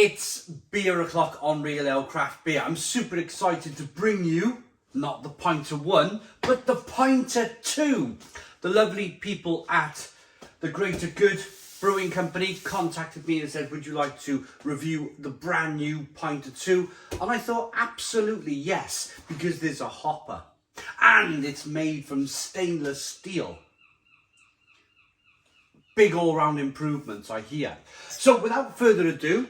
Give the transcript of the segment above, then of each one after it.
It's beer o'clock on Real Ale Craft Beer. I'm super excited to bring you, not the Pinter 1, but the Pinter 2. The lovely people at the Greater Good Brewing Company contacted me and said, would you like to review the brand new Pinter 2? And I thought, absolutely yes, because there's a hopper. And it's made from stainless steel. Big all-round improvements, I hear. So without further ado,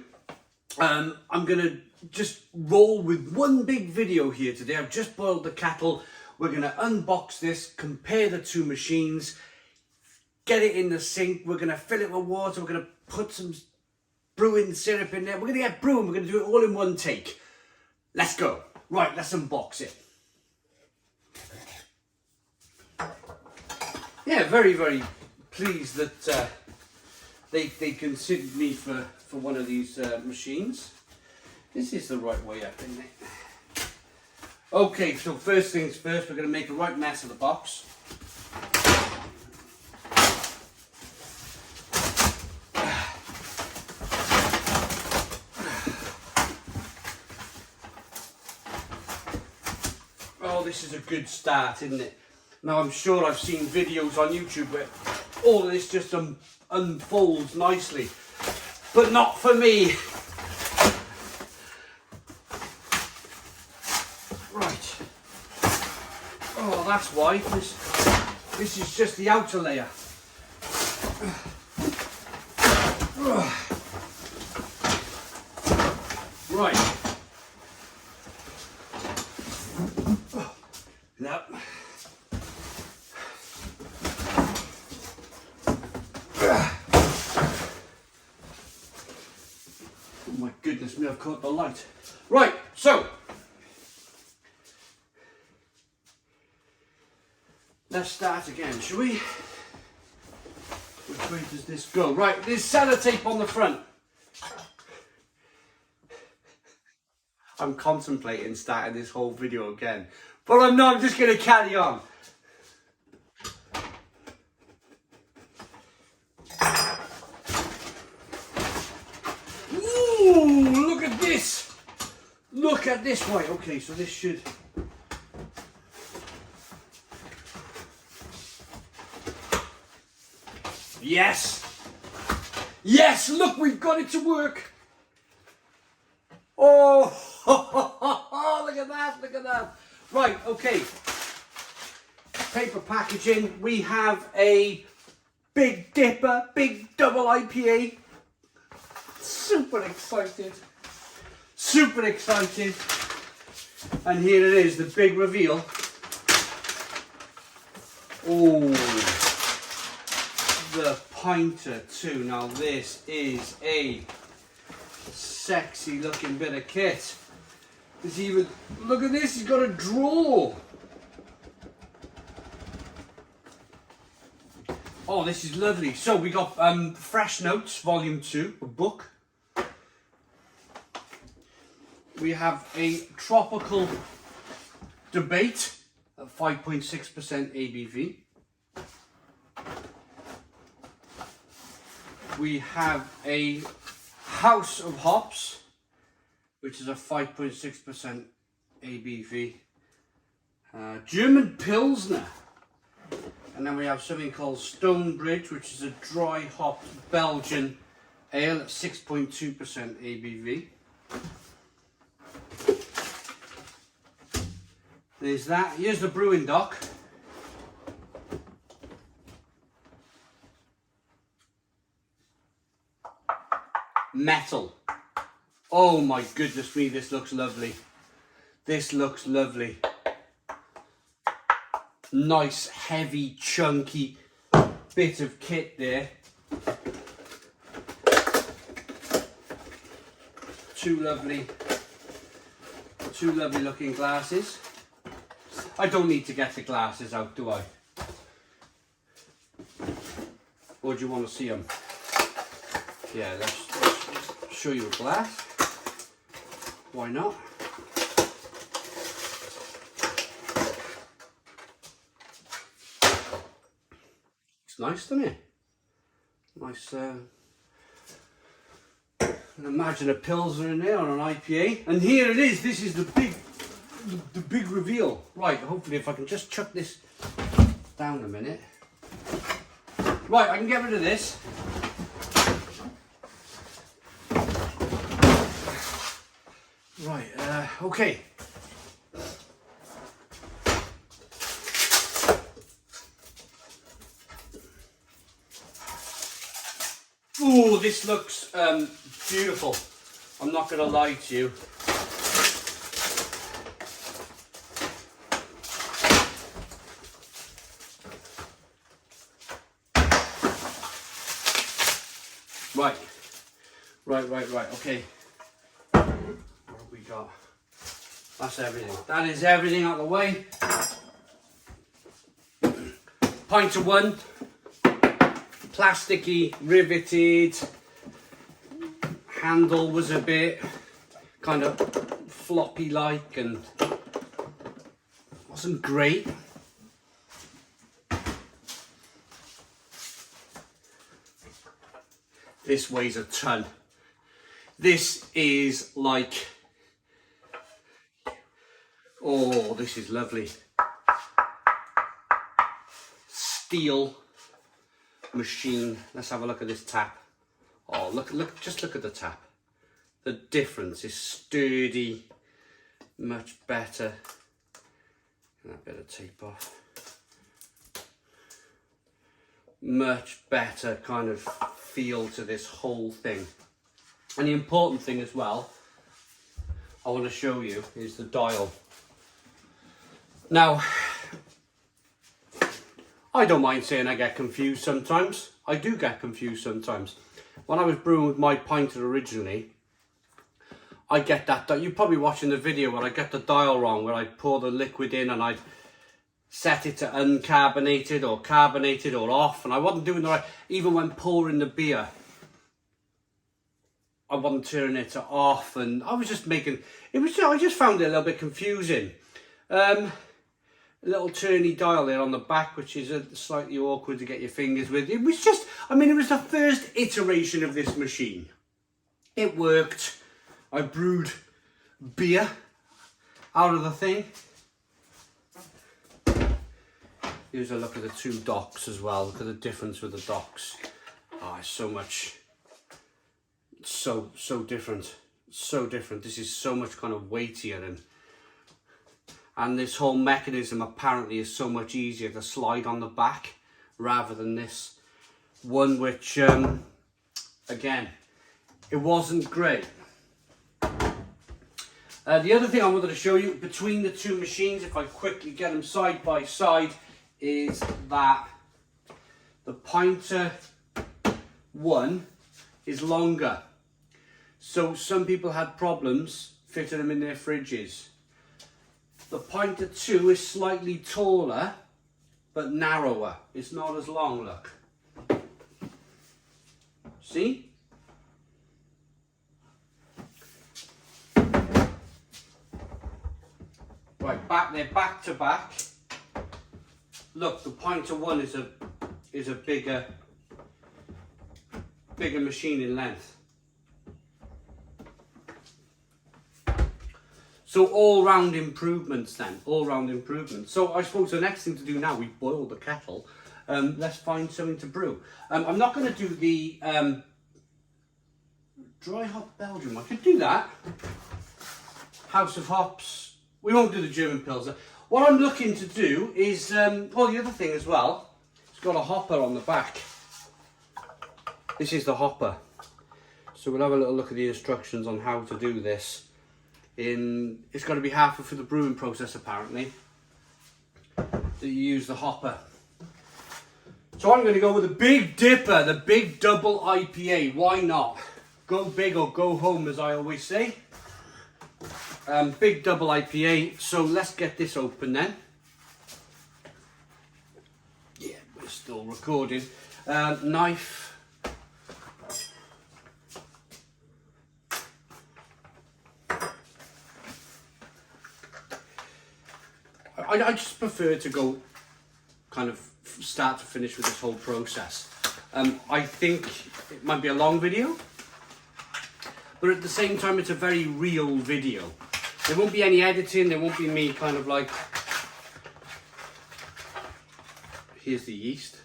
I'm going to just roll with one big video here today. I've just boiled the kettle. We're going to unbox this, compare the two machines, get it in the sink. We're going to fill it with water. We're going to put some brewing syrup in there. We're going to get brewing. We're going to do it all in one take. Let's go. Right, let's unbox it. Yeah, very, very pleased that they considered me for one of these machines. This is the right way up, isn't it? Okay, so first things first, we're going to make a right mess of the box. Oh, this is a good start, isn't it? Now, I'm sure I've seen videos on YouTube where all of this just unfolds nicely, but not for me. Right. Oh, that's why. This is just the outer layer. Right. Now. Oh my goodness me, I've caught the light. Right, so let's start again, shall we? Which way does this go? Right, there's sellotape on the front. I'm contemplating starting this whole video again, but I'm not, I'm just going to carry on. Ooh, look at this! Look at this. Right, okay, so this should... Yes! Yes, look, we've got it to work! Oh, look at that, look at that. Right, okay. Paper packaging. We have a Big DIPA, big double IPA. Super excited. Super excited. And here it is, the big reveal. Oh, the Pinter 2. Now this is a sexy looking bit of kit. There's even, look at this, he's got a drawer. Oh, this is lovely. So we got Fresh Notes Volume 2, a book. We have a Tropical Debate at 5.6% ABV. We have a House of Hops, which is a 5.6% ABV. German Pilsner. And then we have something called Stonebridge, which is a dry hopped Belgian ale at 6.2% ABV. There's that. Here's the brewing dock. Metal. Oh my goodness me, this looks lovely. This looks lovely. Nice, heavy, chunky bit of kit there. Two lovely looking glasses. I don't need to get the glasses out, do I? Or do you want to see them? Yeah, let's show you a glass. Why not? It's nice, isn't it? Nice Imagine a Pilsner in there or an IPA. And here it is. This is the big reveal. Right, hopefully if I can just chuck this down a minute. Right, I can get rid of this. Right, okay. Ooh, this looks beautiful. I'm not going to lie to you. Right, okay. What have we got? That's everything. That is everything out of the way. Pinter 1. Plasticky, riveted. Handle was a bit kind of floppy like and wasn't great. This weighs a ton. This is like, oh, this is lovely. Steel machine. Let's have a look at this tap. Oh, just look at the tap. The difference is sturdy, much better. Get that bit of tape off. Much better kind of feel to this whole thing. And the important thing as well, I want to show you, is the dial. Now, I don't mind saying I get confused sometimes. I do get confused sometimes. When I was brewing with my Pinter originally, I get that. You're probably watching the video where I get the dial wrong, where I'd pour the liquid in and I'd set it to uncarbonated or carbonated or off, and I wasn't doing the right. Even when pouring the beer, I wasn't turning it to off, and I was just making it was. I just found it a little bit confusing. A little turny dial there on the back, which is slightly awkward to get your fingers with. It was just, I mean, it was the first iteration of this machine. It worked. I brewed beer out of the thing. Here's a look at the two docks as well. Look at the difference with the docks. Oh, it's so much, so different. So different. This is so much kind of weightier, and this whole mechanism apparently is so much easier to slide on the back rather than this one, which again, it wasn't great. The other thing I wanted to show you between the two machines, if I quickly get them side by side, is that the Pinter 1 is longer. So some people had problems fitting them in their fridges. The Pinter 2 is slightly taller but narrower. It's not as long, look. See? Right, they're back to back. Look, the Pinter 1 is a bigger machine in length. So all round improvements then, all round improvements. So I suppose the next thing to do now, we boil the kettle. Let's find something to brew. I'm not going to do the dry hop Belgium. I could do that. House of Hops. We won't do the German Pilsner. What I'm looking to do is, the other thing as well, it's got a hopper on the back. This is the hopper. So we'll have a little look at the instructions on how to do this. It's got to be half for the brewing process apparently, that you use the hopper. So I'm going to go with the Big DIPA, the big double IPA. Why not? Go big or go home, as I always say. Big double IPA. So let's get this open then. Yeah, we're still recording. Knife. I just prefer to go kind of start to finish with this whole process. I think it might be a long video, but at the same time it's a very real video. There won't be any editing, there won't be me kind of like, here's the yeast.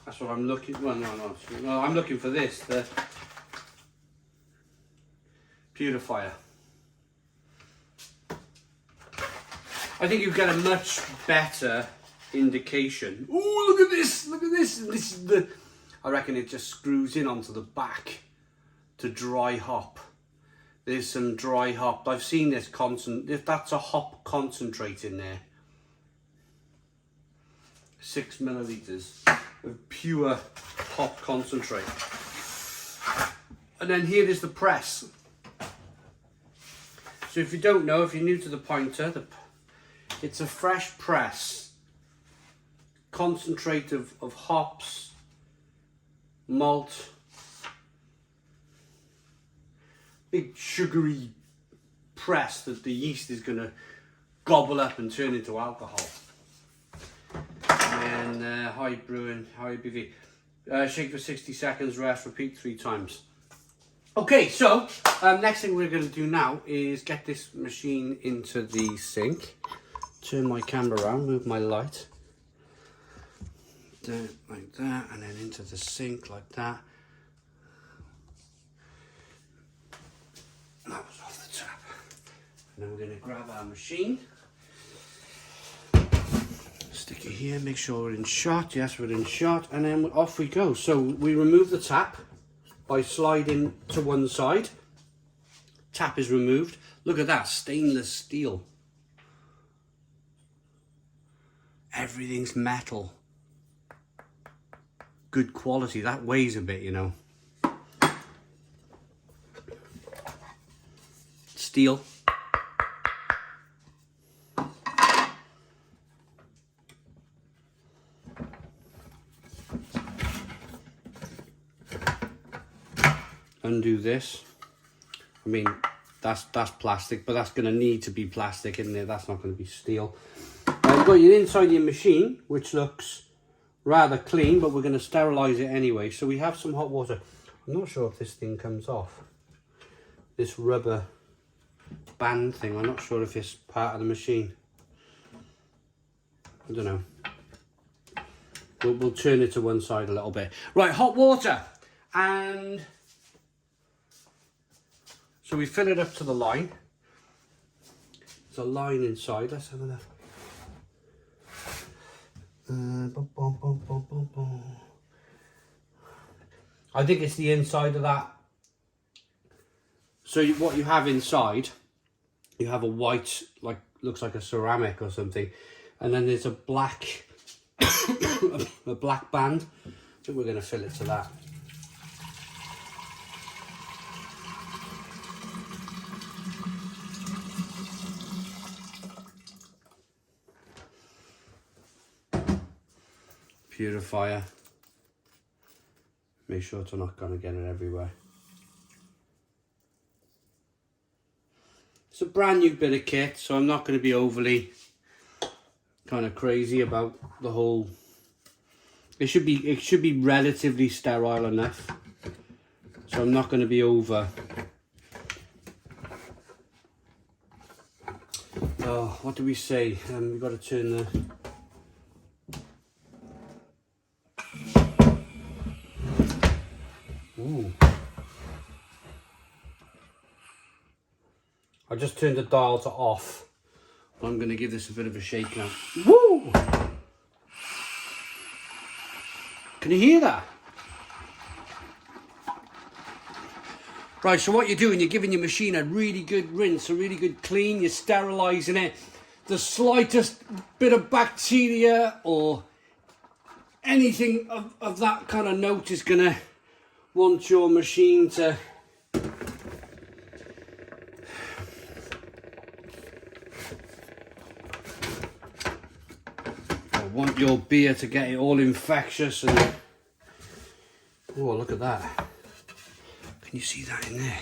That's what I'm looking, well no, I'm looking for this, the purifier. I think you get a much better indication. Oh, look at this, look at this. This is the, I reckon it just screws in onto the back to dry hop. There's some dry hop. I've seen this if that's a hop concentrate in there. 6 milliliters of pure hop concentrate. And then here is the press. So if you don't know, if you're new to the Pinter, it's a fresh press. Concentrate of hops, malt, big sugary press that the yeast is going to gobble up and turn into alcohol. And high brewing, high ABV. Shake for 60 seconds, rest, repeat 3 times. Okay, so next thing we're going to do now is get this machine into the sink. Turn my camera around, move my light. Like that, and then into the sink like that. That was off the tap. And then we're going to grab our machine. Stick it here, make sure we're in shot. Yes, we're in shot, and then off we go. So we remove the tap by sliding to one side. Tap is removed. Look at that, stainless steel. Everything's metal. Good quality. That weighs a bit, you know. Steel. Undo this. I mean, that's plastic, but that's going to need to be plastic, isn't it? That's not going to be steel. You've got your inside of your machine, which looks rather clean, but we're going to sterilize it anyway. So we have some hot water. I'm not sure if this thing comes off. This rubber band thing. I'm not sure if it's part of the machine. I don't know. We'll turn it to one side a little bit. Right, hot water. And so we fill it up to the line. There's a line inside. Let's have a look. I think it's the inside of that. So what you have inside, you have a white, like looks like a ceramic or something, and then there's a black a black band. I think we're going to fill it to that. Purifier. Make sure to not going to get it everywhere. It's a brand new bit of kit, so I'm not going to be overly kind of crazy about the whole. It should be relatively sterile enough, so I'm not going to be over. Oh, what do we say? We've got to turn the. Ooh. I just turned the dial to off. I'm going to give this a bit of a shake now. Woo! Can you hear that? Right, so what you're doing, you're giving your machine a really good rinse, a really good clean, you're sterilising it. The slightest bit of bacteria or anything of that kind of note is going to want your machine to want your beer to get it all infectious and oh, look at that. Can you see that in there?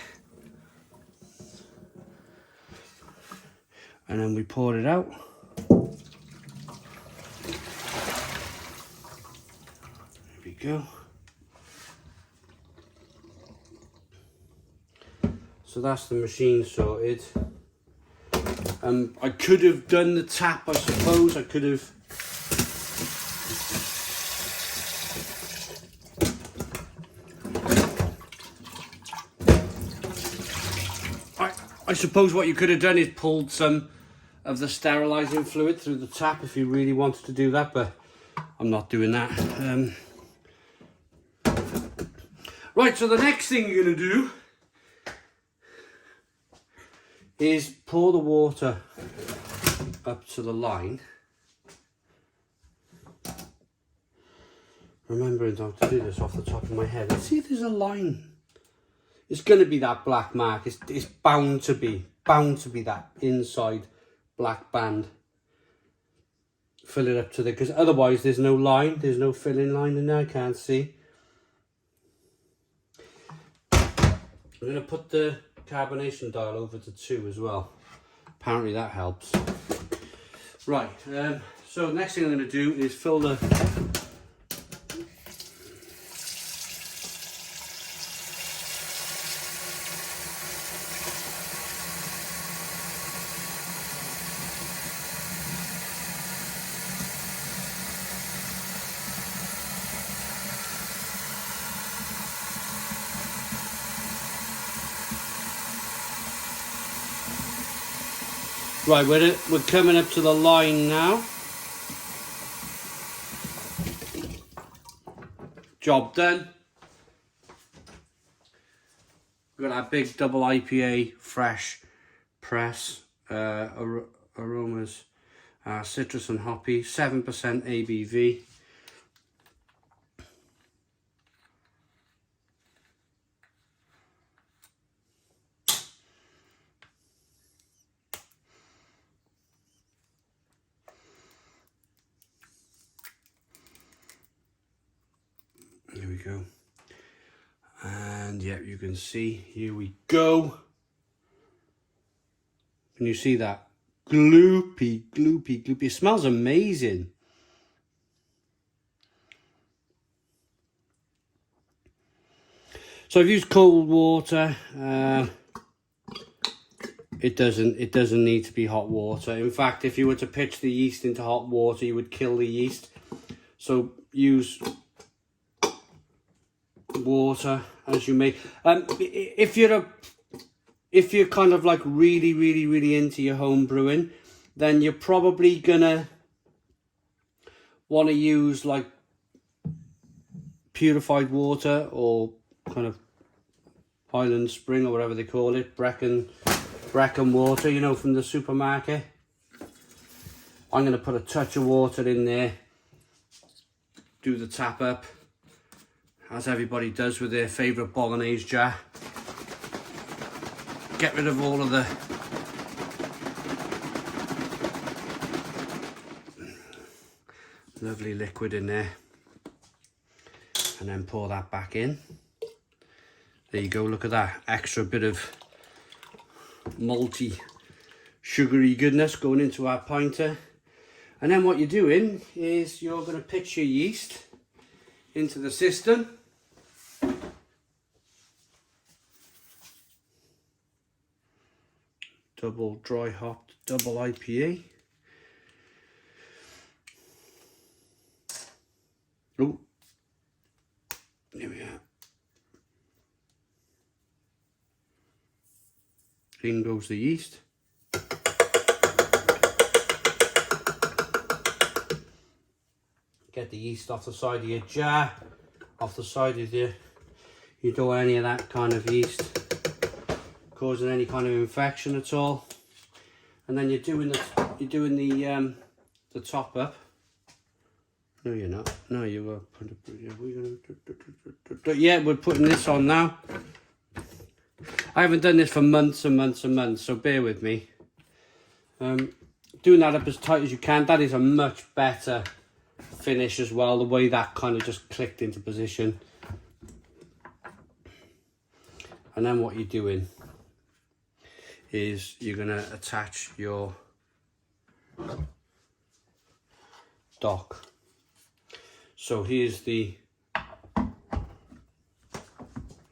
And then we pour it out. There we go. So that's the machine sorted. I could have done the tap, I suppose. I could have. I suppose what you could have done is pulled some of the sterilising fluid through the tap if you really wanted to do that, but I'm not doing that. Right, so the next thing you're going to do is pour the water up to the line. Remembering not to do this off the top of my head. Let's see if there's a line. It's going to be that black mark. It's bound to be that inside black band. Fill it up to there, because otherwise there's no line. There's no filling line in there. I can't see. I'm going to put the carbonation dial over to 2 as well. Apparently that helps. Right. So next thing I'm going to do is fill the Right, we're coming up to the line now. Job done. We've got our big double IPA fresh press, aromas, citrus and hoppy, 7% ABV. Here we go. And yeah, you can see, here we go. Can you see that? Gloopy, gloopy, gloopy. It smells amazing. So I've used cold water. It doesn't need to be hot water. In fact, if you were to pitch the yeast into hot water, you would kill the yeast. So use water as you may. If you're kind of like really into your home brewing, then you're probably gonna want to use like purified water or kind of Highland Spring or whatever they call it, Brecon water, you know, from the supermarket. I'm going to put a touch of water in there, do the tap up, as everybody does with their favourite bolognese jar. Get rid of all of the lovely liquid in there, and then pour that back in. There you go, look at that extra bit of malty sugary goodness going into our pinter. And then what you're doing is you're going to pitch your yeast into the system. Double dry hopped, double IPA. Oh, there we are. In goes the yeast. Get the yeast off the side of your jar, off the side of you don't want any of that kind of yeast causing any kind of infection at all. And then you're doing the top up. No, you're not. No, you were. Yeah, we're putting this on now. I haven't done this for months and months and months, so bear with me. Doing that up as tight as you can. That is a much better finish as well, the way that kind of just clicked into position. And then what you're doing is you're going to attach your dock. So here's the...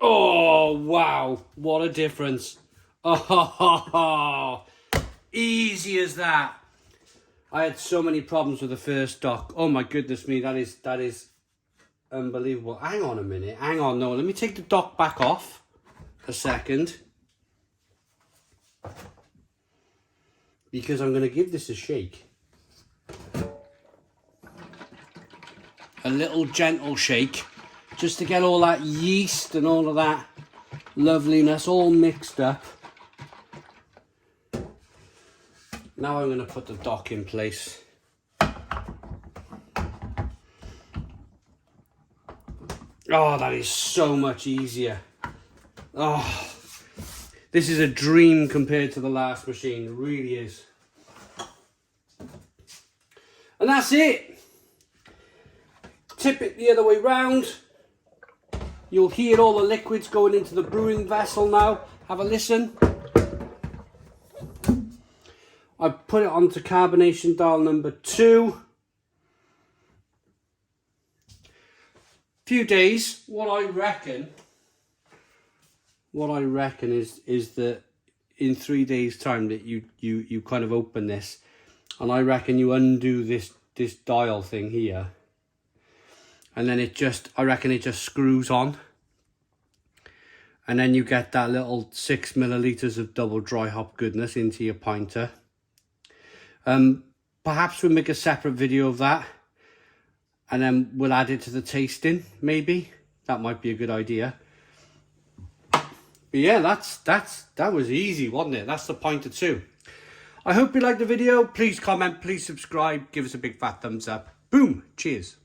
Oh, wow, what a difference. Oh, easy as that. I had so many problems with the first dock. Oh my goodness me, that is unbelievable. Hang on a minute, hang on, no, let me take the dock back off a second. Because I'm going to give this a shake. A little gentle shake, just to get all that yeast and all of that loveliness all mixed up. Now I'm going to put the dock in place. Oh, that is so much easier. Oh, this is a dream compared to the last machine. It really is. And that's it. Tip it the other way round. You'll hear all the liquids going into the brewing vessel now. Have a listen. I've put it onto carbonation dial number 2. Few days. What I reckon is that in 3 days time that you kind of open this, and I reckon you undo this dial thing here, and then I reckon it just screws on, and then you get that little 6 milliliters of double dry hop goodness into your pinter. Perhaps we'll make a separate video of that, and then we'll add it to the tasting, maybe. That might be a good idea. But yeah, that was easy, wasn't it? That's the Pinter 2. I hope you liked the video. Please comment, please subscribe, give us a big fat thumbs up. Boom, cheers.